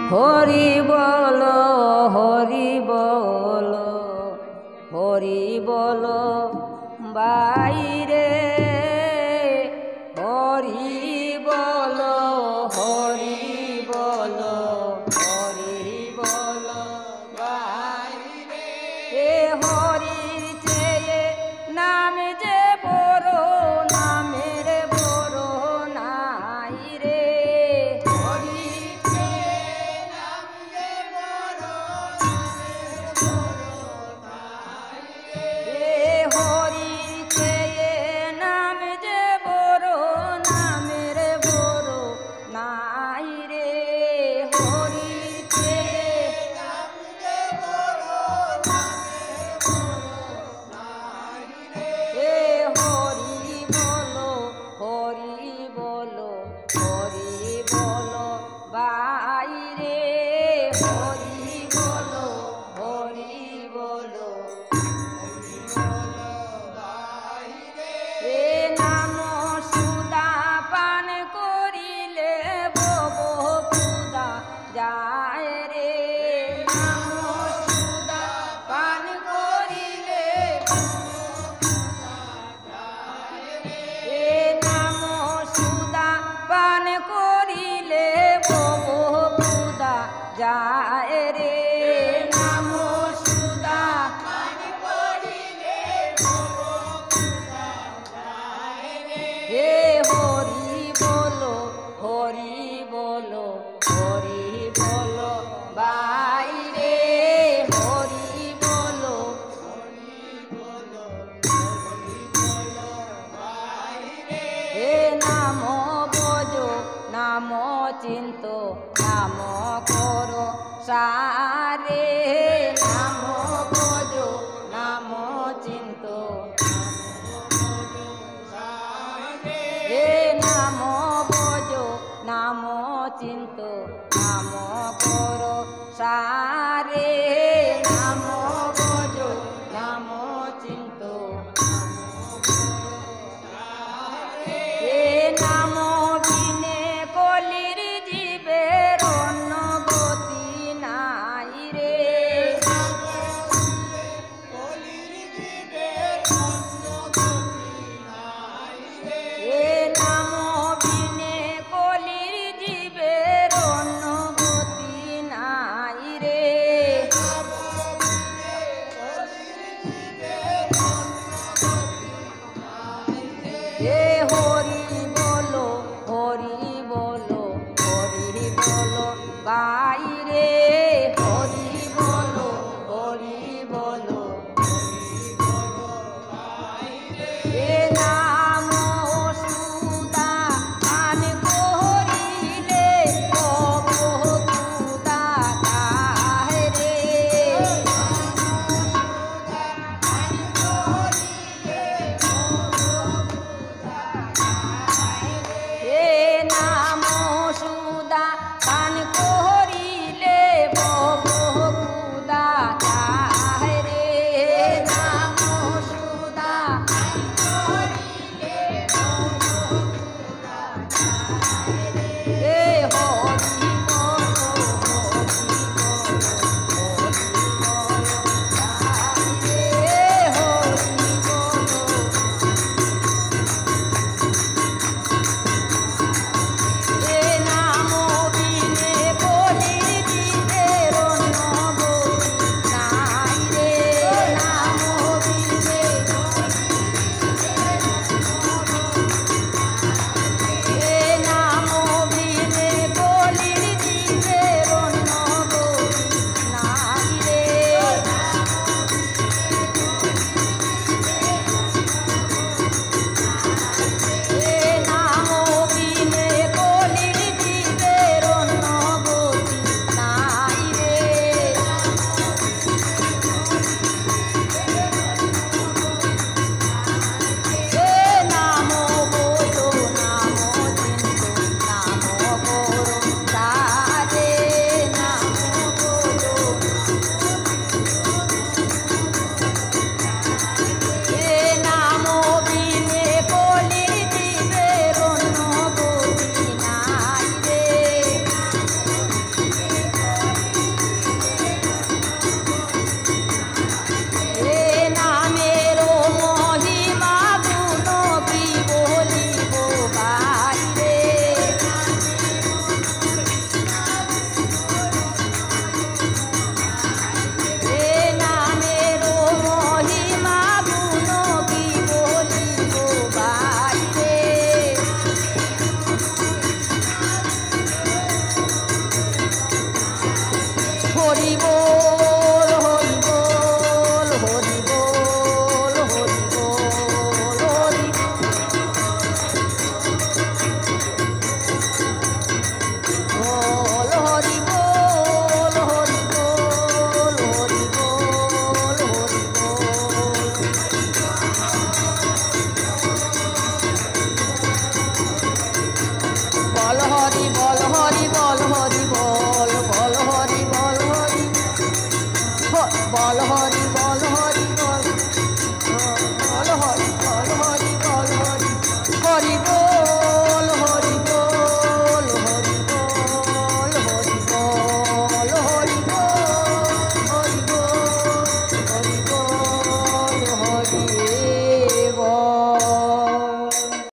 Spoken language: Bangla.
হরি বল হরি বল হরি বল বাইরে হরি বল হরি বল হরি বল বাইরে এ হরির চেয়ে নাম যে বড় নামের বড় নাই রে যায় রে নাম সুদা পান করিলে হে হরি বলো হরি বলো হরি বলো বাইরে হরি বলো হে নাম ভজো নাম চিন্ত নাম করো সারে নাম ভজো নাম চিন্ত হে নাম ভজো নাম চিন্ত নাম করো সারে নাম ভজো নাম চিন্ত হে নাম বিনে কলির জীবের অন্য গতি নাই রে হে নাম বিনে কলির জীবের অন্য গতি নাই রে হে হরি বলো হরি বলো হরি বলো বাইরে